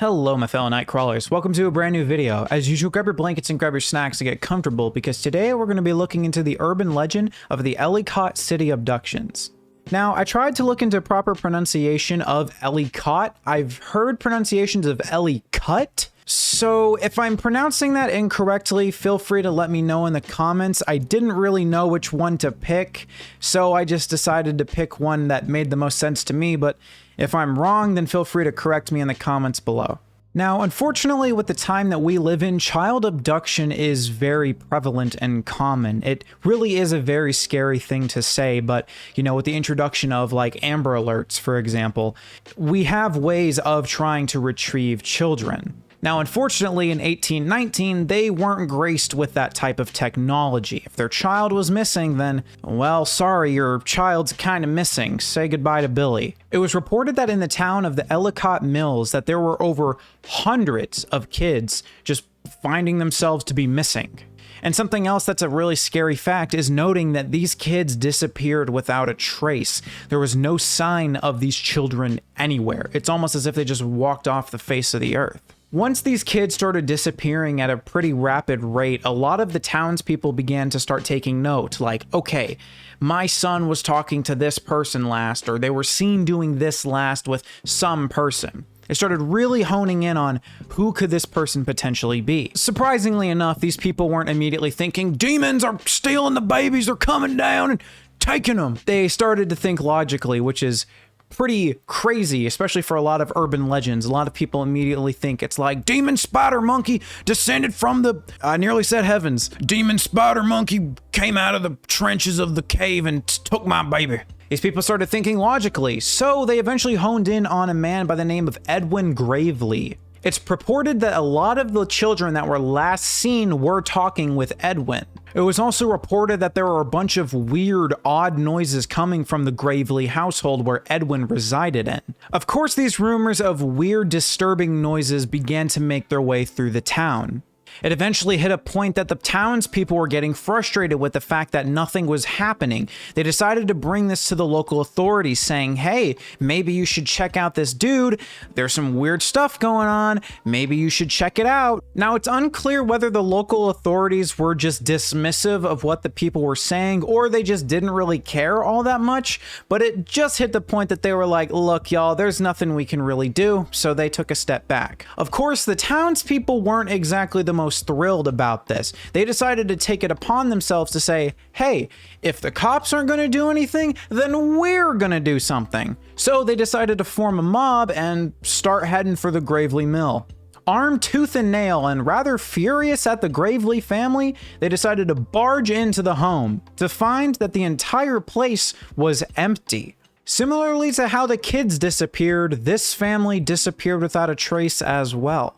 Hello my fellow night crawlers, welcome to a brand new video. As usual, grab your blankets and grab your snacks to get comfortable because today we're going to be looking into the urban legend of the Ellicott city abductions. Now, I tried to look into proper pronunciation of Ellicott. I've heard pronunciations of Ellicott. So if I'm pronouncing that incorrectly, feel free to let me know in the comments. I didn't really know which one to pick, so I just decided to pick one that made the most sense to me, but if I'm wrong, then feel free to correct me in the comments below. Now, unfortunately, with the time that we live in, child abduction is very prevalent and common. It really is a very scary thing to say, but, you know, with the introduction of, like, Amber Alerts, for example, we have ways of trying to retrieve children. Now, unfortunately, in 1819, they weren't graced with that type of technology. If their child was missing, then, well, sorry, your child's kind of missing. Say goodbye to Billy. It was reported that in the town of the Ellicott Mills that there were over hundreds of kids just finding themselves to be missing. And something else that's a really scary fact is noting that these kids disappeared without a trace. There was no sign of these children anywhere. It's almost as if they just walked off the face of the earth. Once these kids started disappearing at a pretty rapid rate, a lot of the townspeople began to start taking note, like, okay, my son was talking to this person last, or they were seen doing this last with some person. They started really honing in on who could this person potentially be. Surprisingly enough, these people weren't immediately thinking, demons are stealing the babies, they're coming down and taking them. They started to think logically, which is pretty crazy, especially for a lot of urban legends. A lot of people immediately think it's like demon spider monkey descended from the, I nearly said heavens. Demon spider monkey came out of the trenches of the cave and took my baby. These people started thinking logically, so they eventually honed in on a man by the name of Edwin Gravely. It's purported that a lot of the children that were last seen were talking with Edwin. It was also reported that there were a bunch of weird, odd noises coming from the Gravely household where Edwin resided in. Of course, these rumors of weird, disturbing noises began to make their way through the town. It eventually hit a point that the townspeople were getting frustrated with the fact that nothing was happening. They decided to bring this to the local authorities saying, hey, maybe you should check out this dude. There's some weird stuff going on. Maybe you should check it out. Now, it's unclear whether the local authorities were just dismissive of what the people were saying or they just didn't really care all that much, but it just hit the point that they were like, look, y'all, there's nothing we can really do, so they took a step back. Of course, the townspeople weren't exactly the most thrilled about this. They decided to take it upon themselves to say, hey, if the cops aren't going to do anything, then we're going to do something. So they decided to form a mob and start heading for the Gravely Mill. Armed tooth and nail and rather furious at the Gravely family, they decided to barge into the home to find that the entire place was empty. Similarly to how the kids disappeared, this family disappeared without a trace as well.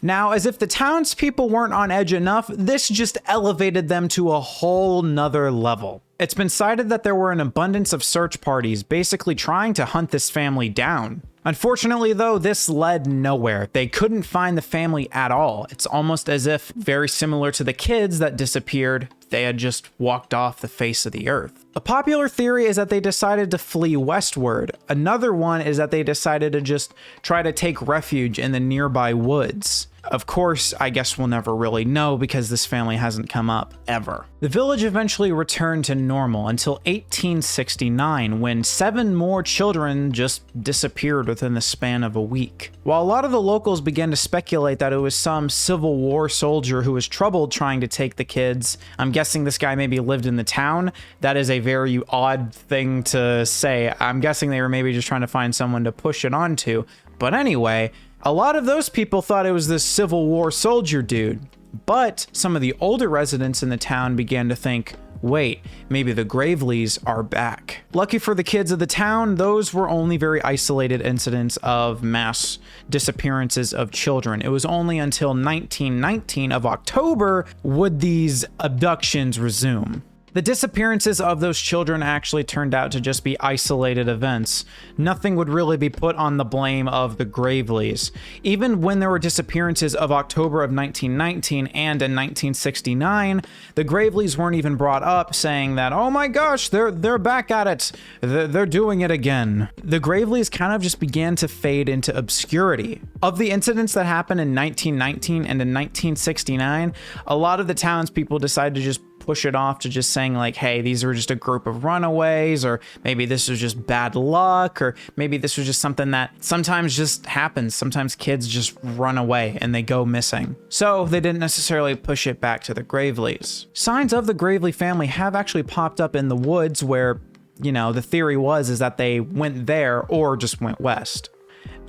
Now, as if the townspeople weren't on edge enough, this just elevated them to a whole nother level. It's been cited that there were an abundance of search parties basically trying to hunt this family down. Unfortunately, though, this led nowhere. They couldn't find the family at all. It's almost as if, very similar to the kids that disappeared, they had just walked off the face of the earth. A popular theory is that they decided to flee westward. Another one is that they decided to just try to take refuge in the nearby woods. Of course, I guess we'll never really know because this family hasn't come up ever. The village eventually returned to normal until 1869 when 7 more children just disappeared within the span of a week. While a lot of the locals began to speculate that it was some Civil War soldier who was troubled trying to take the kids, I'm guessing this guy maybe lived in the town. That is a very odd thing to say. I'm guessing they were maybe just trying to find someone to push it onto. But anyway, a lot of those people thought it was this Civil War soldier dude, but some of the older residents in the town began to think, wait, maybe the Graveleys are back. Lucky for the kids of the town, those were only very isolated incidents of mass disappearances of children. It was only until 1919 of October would these abductions resume. The disappearances of those children actually turned out to just be isolated events. Nothing would really be put on the blame of the Graveleys. Even when there were disappearances of October of 1919 and in 1969, the Graveleys weren't even brought up, saying that, oh my gosh, they're back at it. They're doing it again. The Graveleys kind of just began to fade into obscurity. Of the incidents that happened in 1919 and in 1969, a lot of the townspeople decided to just push it off to just saying like, hey, these were just a group of runaways, or maybe this was just bad luck, or maybe this was just something that sometimes just happens. Sometimes kids just run away and they go missing. So they didn't necessarily push it back to the Graveleys. Signs of the Graveley family have actually popped up in the woods where, you know, the theory is that they went there or just went west.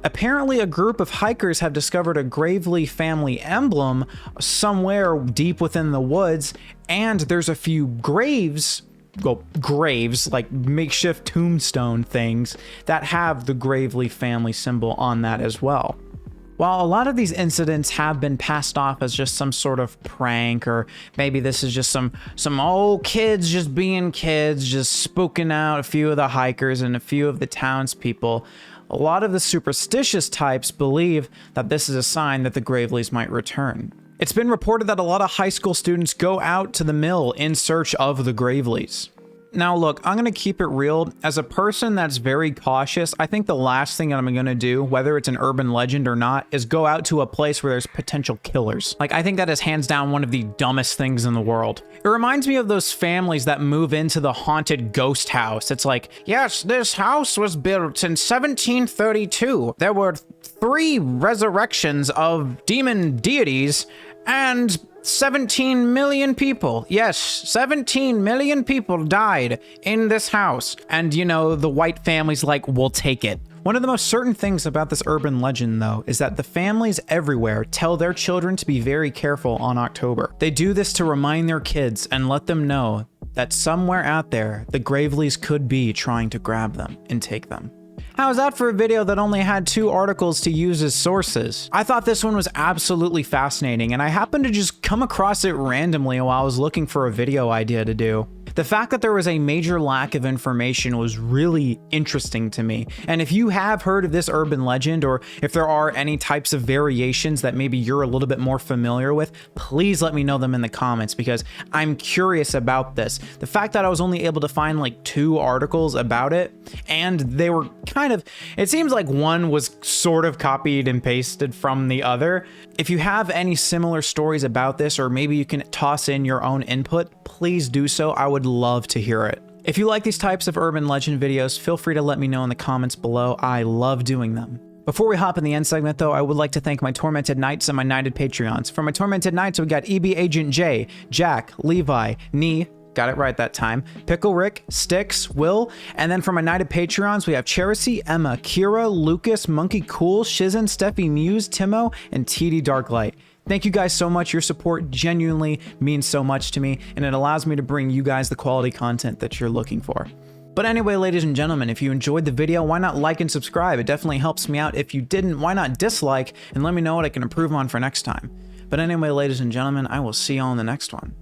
Apparently, a group of hikers have discovered a Graveley family emblem somewhere deep within the woods, and there's a few graves, like makeshift tombstone things, that have the Graveley family symbol on that as well. While a lot of these incidents have been passed off as just some sort of prank, or maybe this is just some old kids just being kids, just spooking out a few of the hikers and a few of the townspeople, a lot of the superstitious types believe that this is a sign that the Graveleys might return. It's been reported that a lot of high school students go out to the mill in search of the Graveleys. Now look, I'm going to keep it real. As a person that's very cautious, I think the last thing that I'm going to do, whether it's an urban legend or not, is go out to a place where there's potential killers. Like, I think that is hands down one of the dumbest things in the world. It reminds me of those families that move into the haunted ghost house. It's like, yes, this house was built in 1732. There were 3 resurrections of demon deities and 17 million people. Yes, 17 million people died in this house. And, you know, the white family's like, we'll take it. One of the most certain things about this urban legend, though, is that the families everywhere tell their children to be very careful on October. They do this to remind their kids and let them know that somewhere out there, the Graveleys could be trying to grab them and take them. How's that for a video that only had 2 articles to use as sources? I thought this one was absolutely fascinating, and I happened to just come across it randomly while I was looking for a video idea to do. The fact that there was a major lack of information was really interesting to me. And if you have heard of this urban legend, or if there are any types of variations that maybe you're a little bit more familiar with, please let me know them in the comments, because I'm curious about this. The fact that I was only able to find like 2 articles about it, and they were kind of, it seems like one was sort of copied and pasted from the other. If you have any similar stories about this, or maybe you can toss in your own input, please do so. I would love to hear it. If you like these types of urban legend videos, feel free to let me know in the comments below. I love doing them. Before we hop in the end segment though, I would like to thank my Tormented Knights and my Knighted Patreons. For my Tormented Knights, we got EB Agent J, Jack, Levi, Nee, got it right that time, Pickle Rick, Styx, Will, and then for my Knighted Patreons, we have Cherisy, Emma, Kira, Lucas, Monkey Cool, Shizen, Steffi Muse, Timo, and TD Darklight. Thank you guys so much. Your support genuinely means so much to me, and it allows me to bring you guys the quality content that you're looking for. But anyway, ladies and gentlemen, if you enjoyed the video, why not like and subscribe? It definitely helps me out. If you didn't, why not dislike and let me know what I can improve on for next time? But anyway, ladies and gentlemen, I will see y'all in the next one.